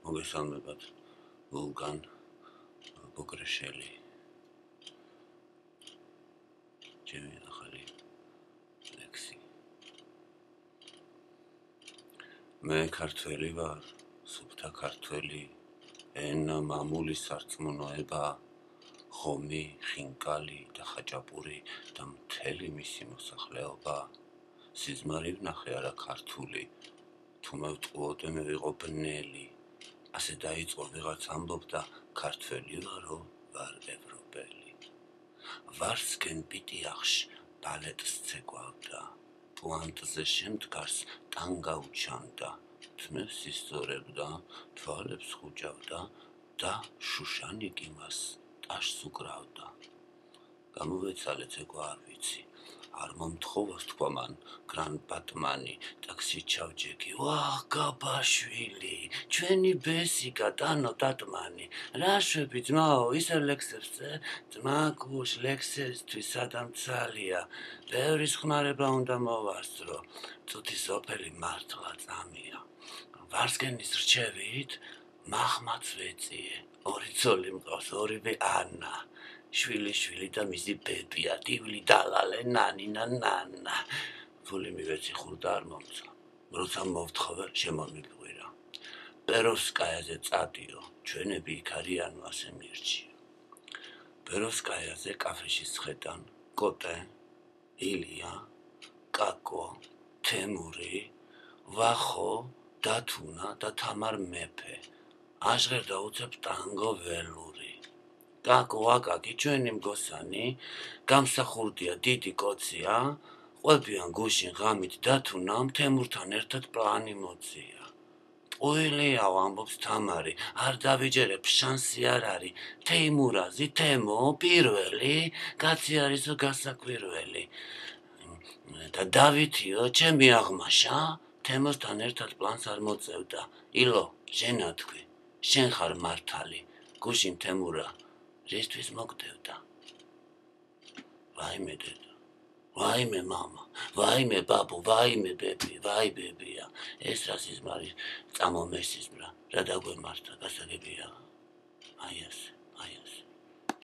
მოგესალმებათ ვულგან ბოკრეშელი ჩემი ახალი ლექსი მე ქართველი ვარ სუფთა ქართველი ენა მამული სარწმუნოება ხომი ხინკალი და ხაჭაპური და მთელი მისი მოსახლეობა სიზმარი ვნახე არა ქართული თუ მევტყუოდე მე ვიყო ბნელი ასე დაიწყო ვიღაც ამბობდა ქართველი ვარო ვარ ევროპელი ვარსკენ პიტიახშ ბალეტს ცეკვავდა პუანტზე შემდგარს ტანგა უჩამდა თმებს ისწორებდა თვალებს ხუჭავდა და შუშანიკი მას ტაშს უკრავდა გამოვეცალე ცეკვა არ ვიცი არ მომთხოვოს თქვა მან გრან ბატმანი ტაქსი ჩავჯექი ვაჰ გაბაშვილი ჩვენი ბესიკა დანო დატმანი რა შვები ძმაო ისევ ლექსებს ძმა გუშ ლექსესთვის სადამცალია ბევრი ხმარება უნდა მოვასწრო წუთი სოფელი მართლა წამია ვარსკენის რჩევით მახმაც ვეწიე ორი ცოლი მყავს ორივე ანა შვილი და მისი ბებია დივლი დალალე ნანინა ნანა ფული მივეცი ხურდა არ მომცა როცა მოვთხოვე შემომიყვირა პეროვსკაიაზე წადიო ჩვენები იქ არიანო ასე მირჩიო პეროვსკაიაზე კაფეში სხედან კოტე ილია კაკო თემური ვახო დათუნა და თამარ მეფე აშღერდა უცებ ტანგო ველური კაკო აკაკი ჩვენი მგოსანი გამსახურდია დიდი კოცია ყვებიან გუშინ ღამით დათუნამ თემურთან ერთად პლანი მოწია ტყუილიაო ამბობს თამარი არ დავიჯერებ შანსი არ არის თეიმურაზი თემო პირველი კაცი არისო გასაკვირველი და დავითიო ჩემი აღმაშა თემოსთან ერთად პლანს არ მოწევდა ილო ჟენა თქვი შენ ხარ მართალი გუშინ თემურა რისთვის მოგდევდა ვაიმე დედა ვაიმე მამა ვაიმე ბაბუ ვაიმე ბები ვაი ბებია ეს რა სიზმარი წამომესიზმრა რა დაგვემართა გასაგებია აი ასე